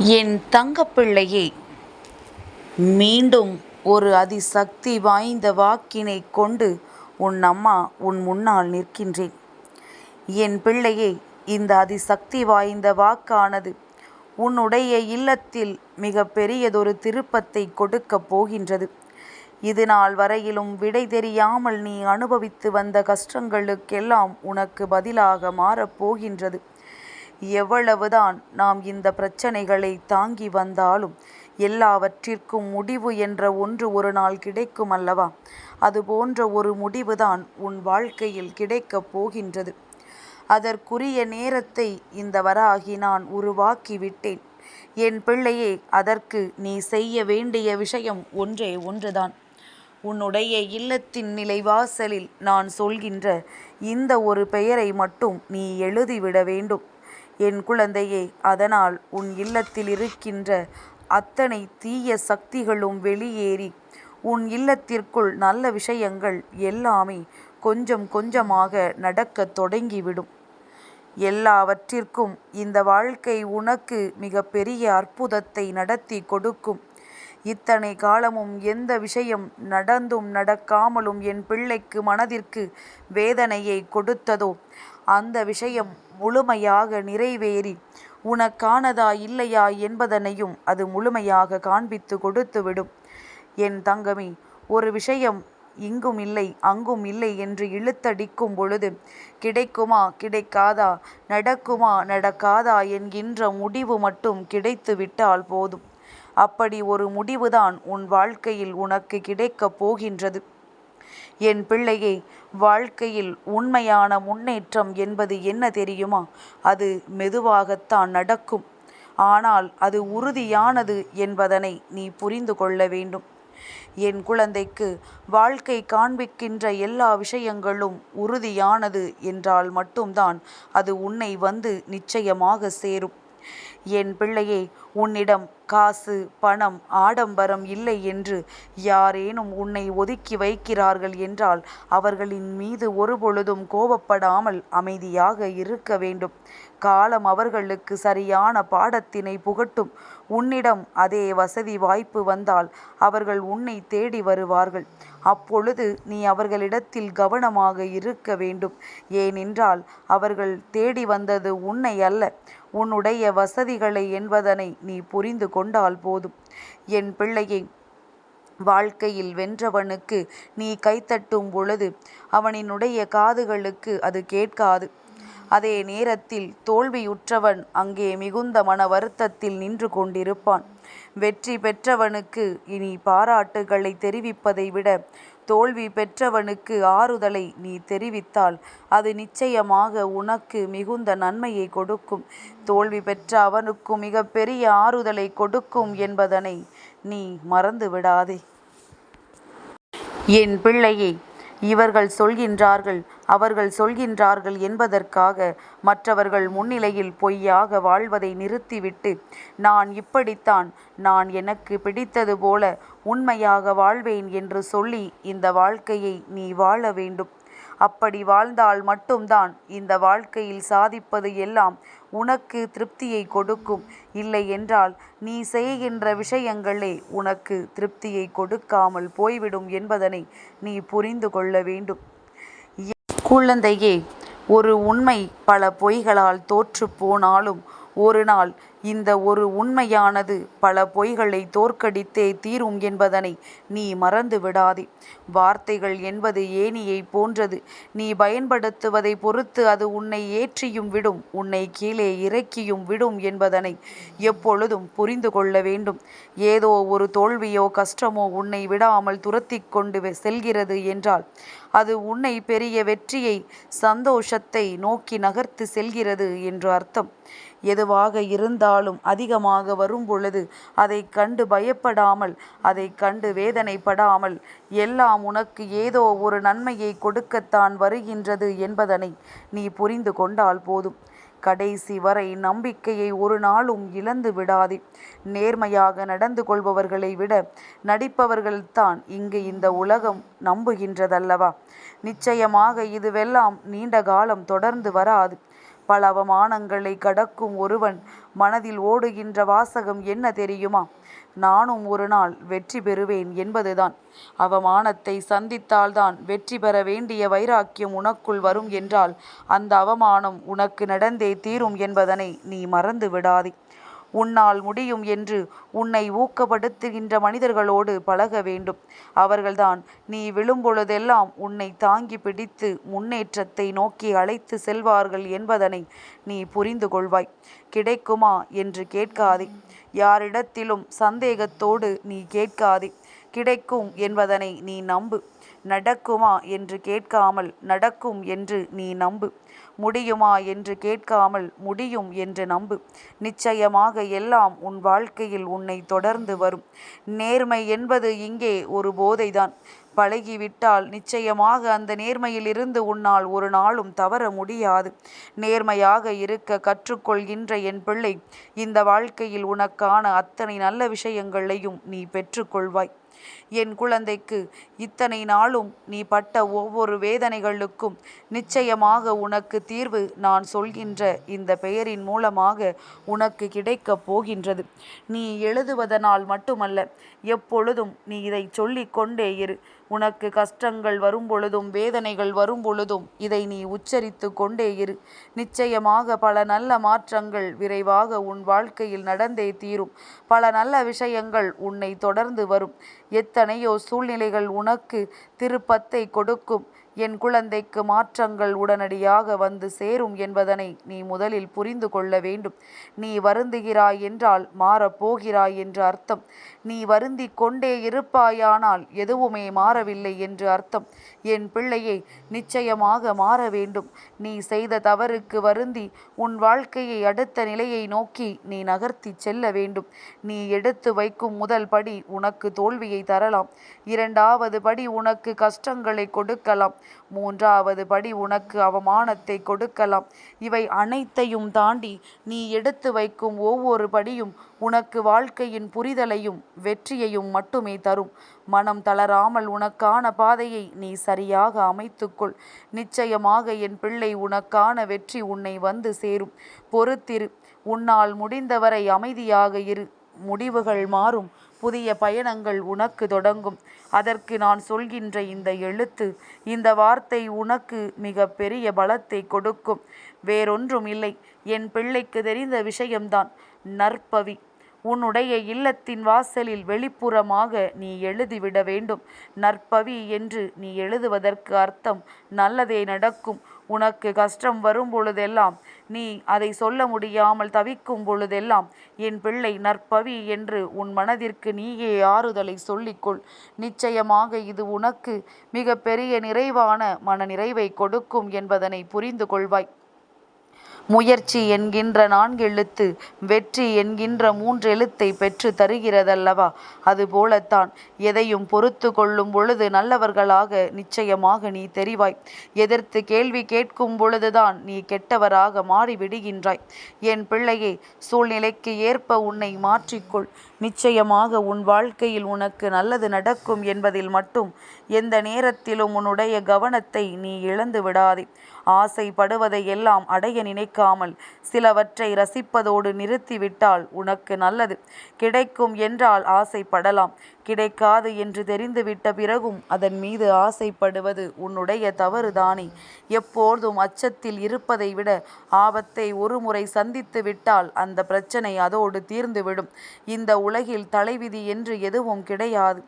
என் தங்கப்பிள்ளையே, மீண்டும் ஒரு அதிசக்தி வாய்ந்த வாக்கினைக் கொண்டு உன் அம்மா உன் முன்னால் நிற்கின்றேன். என் பிள்ளையே, இந்த அதிசக்தி வாய்ந்த வாக்கானது உன்னுடைய இல்லத்தில் மிக பெரியதொரு திருப்பத்தை கொடுக்கப் போகின்றது. இதுநாள் வரையிலும் விடை தெரியாமல் நீ அனுபவித்து வந்த கஷ்டங்களுக்கெல்லாம் உனக்கு பதிலாக மாறப்போகின்றது. எவ்வளவுதான் நாம் இந்த பிரச்சனைகளை தாங்கி வந்தாலும் எல்லாவற்றிற்கும் முடிவு என்ற ஒன்று ஒரு நாள் கிடைக்கும் அல்லவா? அதுபோன்ற ஒரு முடிவுதான் உன் வாழ்க்கையில் கிடைக்கப் போகின்றது. அதற்குரிய நேரத்தை இந்த வராகி நான் உருவாக்கி விட்டேன். என் பிள்ளையே, அதற்கு நீ செய்ய வேண்டிய விஷயம் ஒன்றே ஒன்றுதான். உன்னுடைய இல்லத்தின் நிலைவாசலில் நான் சொல்கின்ற இந்த ஒரு பெயரை மட்டும் நீ எழுதிவிட வேண்டும். என் குழந்தையே, அதனால் உன் இல்லத்தில் இருக்கின்ற அத்தனை தீய சக்திகளும் வெளியேறி உன் இல்லத்திற்குள் நல்ல விஷயங்கள் எல்லாமே கொஞ்சம் கொஞ்சமாக நடக்கத் தொடங்கிவிடும். எல்லாவற்றிற்கும் இந்த வாழ்க்கை உனக்கு மிக பெரிய அற்புதத்தை நடத்தி கொடுக்கும். இத்தனை காலமும் எந்த விஷயம் நடந்தும் நடக்காமலும் என் பிள்ளைக்கு மனதிற்கு வேதனையை கொடுத்ததோ அந்த விஷயம் முழுமையாக நிறைவேறி உனக்கானதா இல்லையா என்பதனையும் அது முழுமையாக காண்பித்து கொடுத்துவிடும். என் தங்கமே, ஒரு விஷயம் இங்கும் இல்லை அங்கும் இல்லை என்று இழுத்தடிக்கும் பொழுது கிடைக்குமா கிடைக்காதா, நடக்குமா நடக்காதா என்கின்ற முடிவு மட்டும் கிடைத்து விட்டால் போதும். அப்படி ஒரு முடிவுதான் உன் வாழ்க்கையில் உனக்கு கிடைக்கப் போகின்றது. என் பிள்ளையே, வாழ்க்கையில் உண்மையான முன்னேற்றம் என்பது என்ன தெரியுமா? அது மெதுவாகத்தான் நடக்கும். ஆனால் அது உறுதியானது என்பதனை நீ புரிந்து கொள்ள வேண்டும். என் குழந்தைக்கு வாழ்க்கை காண்பிக்கின்ற எல்லா விஷயங்களும் உறுதியானது என்றால் மட்டும்தான் அது உன்னை வந்து நிச்சயமாக சேரும். என் பிள்ளையே, உன்னிடம் காசு, பணம், ஆடம்பரம் இல்லை என்று யாரேனும் உன்னை ஒதுக்கி வைக்கிறார்கள் என்றால் அவர்களின் மீது ஒருபொழுதும் கோபப்படாமல் அமைதியாக இருக்க வேண்டும். காலம் அவர்களுக்கு சரியான பாடத்தினை புகட்டும். உன்னிடம் அதே வசதி வாய்ப்பு வந்தால் அவர்கள் உன்னை தேடி வருவார்கள். அப்பொழுது நீ அவர்களிடத்தில் கவனமாக இருக்க வேண்டும். ஏனென்றால் அவர்கள் தேடி வந்தது உன்னை அல்ல, உன்னுடைய வசதிகளை என்பதனை நீ புரிந்து கொண்டால் போதும். என் பிள்ளையை, வாழ்க்கையில் வென்றவனுக்கு நீ கைத்தட்டும் பொழுது அவனினுடைய காதுகளுக்கு அது கேட்காது. அதே நேரத்தில் தோல்வியுற்றவன் அங்கே மிகுந்த மன வருத்தத்தில் நின்று கொண்டிருப்பான். வெற்றி பெற்றவனுக்கு இனி பாராட்டுகளை தெரிவிப்பதை விட தோல்வி பெற்றவனுக்கு ஆறுதலை நீ தெரிவித்தால் அது நிச்சயமாக உனக்கு மிகுந்த நன்மையை கொடுக்கும். தோல்வி பெற்ற அவனுக்கு மிகப்பெரிய ஆறுதலை கொடுக்கும் என்பதனை நீ மறந்து விடாதே. என் பிள்ளையே, இவர்கள் சொல்கின்றார்கள் அவர்கள் சொல்கின்றார்கள் என்பதற்காக மற்றவர்கள் முன்னிலையில் பொய்யாக வாழ்வதை நிறுத்திவிட்டு நான் இப்படித்தான், நான் எனக்கு பிடித்தது போல உண்மையாக வாழ்வேன் என்று சொல்லி இந்த வாழ்க்கையை நீ வாழ வேண்டும். அப்படி வாழ்ந்தால் மட்டும்தான் இந்த வாழ்க்கையில் சாதிப்பது எல்லாம் உனக்கு திருப்தியை கொடுக்கும். இல்லை என்றால் நீ செய்கின்ற விஷயங்களே உனக்கு திருப்தியை கொடுக்காமல் போய்விடும் என்பதனை நீ புரிந்து கொள்ள வேண்டும். குழந்தையே, ஒரு உண்மை பல பொய்களால் தோற்று போனாலும் ஒரு நாள் இந்த ஒரு உண்மையானது பல பொய்களை தோற்கடித்தே தீரும் என்பதனை நீ மறந்து விடாதே. வார்த்தைகள் என்பது ஏணியை போன்றது. நீ பயன்படுத்துவதை பொறுத்து அது உன்னை ஏற்றியும் விடும், உன்னை கீழே இறக்கியும் விடும் என்பதனை எப்பொழுதும் புரிந்து கொள்ள வேண்டும். ஏதோ ஒரு தோல்வியோ கஷ்டமோ உன்னை விடாமல் துரத்தி கொண்டு செல்கிறது என்றால் அது உன்னை பெரிய வெற்றியை, சந்தோஷத்தை நோக்கி நகர்த்து செல்கிறது என்று அர்த்தம். எதுவாக இருந்தாலும் அதிகமாக வரும் பொழுது அதை கண்டு பயப்படாமல், அதை கண்டு வேதனைப்படாமல், எல்லாம் உனக்கு ஏதோ ஒரு நன்மையை கொடுக்கத்தான் வருகின்றது என்பதனை நீ புரிந்து கொண்டால் போதும். கடைசி வரை நம்பிக்கையை ஒரு நாளும் இழந்து விடாதே. நேர்மையாக நடந்து கொள்பவர்களை விட நடிப்பவர்கள்தான் இங்கு இந்த உலகம் நம்புகின்றதல்லவா? நிச்சயமாக இதுவெல்லாம் நீண்ட காலம் தொடர்ந்து வராது. பல அவமானங்களை கடக்கும் ஒருவன் மனதில் ஓடுகின்ற வாசகம் என்ன தெரியுமா? நானும் ஒரு நாள் வெற்றி பெறுவேன் என்பதுதான். அவமானத்தை சந்தித்தால்தான் வெற்றி பெற வேண்டிய வைராக்கியம் உனக்குள் வரும் என்றால் அந்த அவமானம் உனக்கு நடந்தே தீரும் என்பதனை நீ மறந்து விடாதே. உன்னால் முடியும் என்று உன்னை ஊக்கப்படுத்துகின்ற மனிதர்களோடு பழக வேண்டும். அவர்கள்தான் நீ விழும்பொழுதெல்லாம் உன்னை தாங்கி பிடித்து முன்னேற்றத்தை நோக்கி அழைத்து செல்வார்கள் என்பதனை நீ புரிந்து கொள்வாய். கிடைக்குமா என்று கேட்காதே. யாரிடத்திலும் சந்தேகத்தோடு நீ கேட்காதே. கிடைக்கும் என்பதனை நீ நம்பு. நடக்குமா என்று கேட்காமல் நடக்கும் என்று நீ நம்பு. முடியுமா என்று கேட்காமல் முடியும் என்று நம்பு. நிச்சயமாக எல்லாம் உன் வாழ்க்கையில் உன்னை தொடர்ந்து வரும். நேர்மை என்பது இங்கே ஒரு போதைதான். பழகிவிட்டால் நிச்சயமாக அந்த நேர்மையிலிருந்து உன்னால் ஒரு நாளும் தவற முடியாது. நேர்மையாக இருக்க கற்றுக்கொள்கின்ற என் பிள்ளை, இந்த வாழ்க்கையில் உனக்கான அத்தனை நல்ல விஷயங்களையும் நீ பெற்றுக்கொள்வாய். என் குழந்தைக்கு, இத்தனை நாளும் நீ பட்ட ஒவ்வொரு வேதனைகளுக்கும் நிச்சயமாக உனக்கு தீர்வு நான் சொல்கின்ற இந்த பெயரின் மூலமாக உனக்கு கிடைக்கப் போகின்றது. நீ எழுதுவதனால் மட்டுமல்ல, எப்பொழுதும் நீ இதை சொல்லிக் கொண்டே இரு. உனக்கு கஷ்டங்கள் வரும் பொழுதும் வேதனைகள் வரும் பொழுதும் இதை நீ உச்சரித்து கொண்டே இரு. நிச்சயமாக பல நல்ல மாற்றங்கள் விரைவாக உன் வாழ்க்கையில் நடந்தே தீரும். பல நல்ல விஷயங்கள் உன்னை தொடர்ந்து வரும். எத்தனையோ சூழ்நிலைகள் உனக்கு திருப்பத்தை கொடுக்கும். என் குழந்தைக்கு மாற்றங்கள் உடனடியாக வந்து சேரும் என்பதனை நீ முதலில் புரிந்து கொள்ள வேண்டும். நீ வருந்துகிறாய் என்றால் மாறப்போகிறாய் என்று அர்த்தம். நீ வருந்தி கொண்டே இருப்பாயானால் எதுவுமே மாறவில்லை என்று அர்த்தம். என் பிள்ளையே, நிச்சயமாக மாற வேண்டும். நீ செய்த தவறுக்கு வருந்தி உன் வாழ்க்கையை அடுத்த நிலையை நோக்கி நீ நகர்த்தி செல்ல வேண்டும். நீ எடுத்து வைக்கும் முதல் படி உனக்கு தோல்வியை தரலாம். இரண்டாவது படி உனக்கு கஷ்டங்களை கொடுக்கலாம். மூன்றாவது படி உனக்கு அவமானத்தை கொடுக்கலாம். இவை அனைத்தையும் தாண்டி நீ எடுத்து வைக்கும் ஒவ்வொரு படியும் உனக்கு வாழ்க்கையின் புரிதலையும் வெற்றியையும் மட்டுமே தரும். மனம் தளராமல் உனக்கான பாதையை நீ சரியாக அமைத்துக்கொள். நிச்சயமாக என் பிள்ளை, உனக்கான வெற்றி உன்னை வந்து சேரும். பொறுத்திரு. உன்னால் முடிந்தவரை அமைதியாக இரு. முடிவுகள் மாறும். புதிய பயணங்கள் உனக்கு தொடங்கும். அதற்கு நான் சொல்கின்ற இந்த எழுத்து, இந்த வார்த்தை உனக்கு மிக பெரிய பலத்தை கொடுக்கும். வேறொன்றும் இல்லை. என் பிள்ளைக்கு தெரிந்த விஷயம்தான். நற்பவி. உன்னுடைய இல்லத்தின் வாசலில் வெளிப்புறமாக நீ எழுதிவிட வேண்டும். நற்பவி என்று நீ எழுதுவதற்கு அர்த்தம் நல்லதே நடக்கும். உனக்கு கஷ்டம் வரும் பொழுதெல்லாம், நீ அதை சொல்ல முடியாமல் தவிக்கும் பொழுதெல்லாம், என் பிள்ளை, நற்பவி என்று உன் மனதிற்கு நீயே ஆறுதலை சொல்லிக்கொள். நிச்சயமாக இது உனக்கு மிக பெரிய நிறைவான மன நிறைவை கொடுக்கும் என்பதனை புரிந்து கொள்வாய். முயற்சி என்கின்ற 4 எழுத்து வெற்றி என்கின்ற 3 எழுத்தை பெற்று தருகிறதல்லவா? அதுபோலத்தான் எதையும் பொறுத்து கொள்ளும் பொழுது நல்லவர்களாக நிச்சயமாக நீ தெரிவாய். எதிர்த்து கேள்வி கேட்கும் பொழுதுதான் நீ கெட்டவராக மாறிவிடுகின்றாய். என் பிள்ளையே, சூழ்நிலைக்கு ஏற்ப உன்னை மாற்றிக்கொள். நிச்சயமாக உன் வாழ்க்கையில் உனக்கு நல்லது நடக்கும் என்பதில் மட்டும் எந்த நேரத்திலும் உன்னுடைய கவனத்தை நீ இழந்து விடாதே. ஆசைப்படுவதை எல்லாம் அடைய நினைக்காமல் சிலவற்றை ரசிப்பதோடு நிறுத்திவிட்டால் உனக்கு நல்லது. கிடைக்கும் என்றால் ஆசைப்படலாம். கிடைக்காது என்று தெரிந்துவிட்ட பிறகும் அதன் மீது ஆசைப்படுவது உன்னுடைய தவறுதானே. எப்போதும் அச்சத்தில் இருப்பதை விட ஆபத்தை ஒரு முறை சந்தித்து விட்டால் அந்த பிரச்சனை அதோடு தீர்ந்துவிடும். இந்த உலகில் தலைவிதி என்று எதுவும் கிடையாது.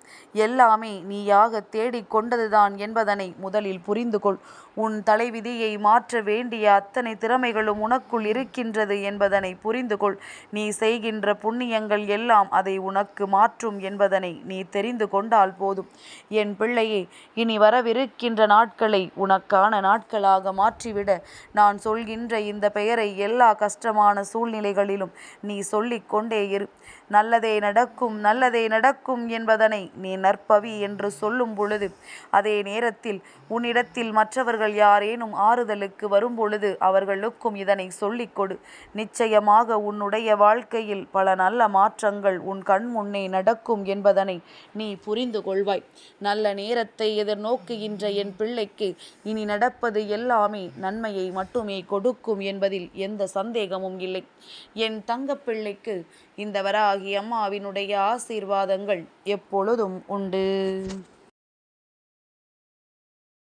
எல்லாமே நீயாக தேடிக்கொண்டதுதான் என்பதனை முதலில் புரிந்து கொள். உன் தலைவிதியை மாற்ற வேண்டிய அத்தனை திறமைகளும் உனக்குள் இருக்கின்றது என்பதனை புரிந்து கொள். நீ செய்கின்ற புண்ணியங்கள் எல்லாம் அதை உனக்கு மாற்றும் என்பதனை நீ தெரிந்து கொண்டால் போதும். என் பிள்ளையே, இனி வரவிருக்கின்ற நாட்களை உனக்கான நாட்களாக மாற்றிவிட நான் சொல்கின்ற இந்த பெயரை எல்லா கஷ்டமான சூழ்நிலைகளிலும் நீ சொல்லிக் கொண்டே இரு. நல்லதே நடக்கும், நல்லதே நடக்கும் என்பதனை நீ நற்பவி என்று சொல்லும் பொழுது, அதே நேரத்தில் உன்னிடத்தில் மற்றவர்கள் யாரேனும் ஆறுதலுக்கு வரும்பொழுது அவர்களுக்கும் இதனை சொல்லிக் கொடு. நிச்சயமாக உன்னுடைய வாழ்க்கையில் பல நல்ல மாற்றங்கள் உன் கண் முன்னே நடக்கும் என்பதனை நீ புரிந்து கொள்வாய். நல்ல நேரத்தை எதிர்நோக்குகின்ற என் பிள்ளைக்கு இனி நடப்பது எல்லாமே நன்மையை மட்டுமே கொடுக்கும் என்பதில் எந்த சந்தேகமும் இல்லை. என் தங்கப்பிள்ளைக்கு இந்த வராகி அம்மாவினுடைய ஆசீர்வாதங்கள் எப்பொழுதும் உண்டு.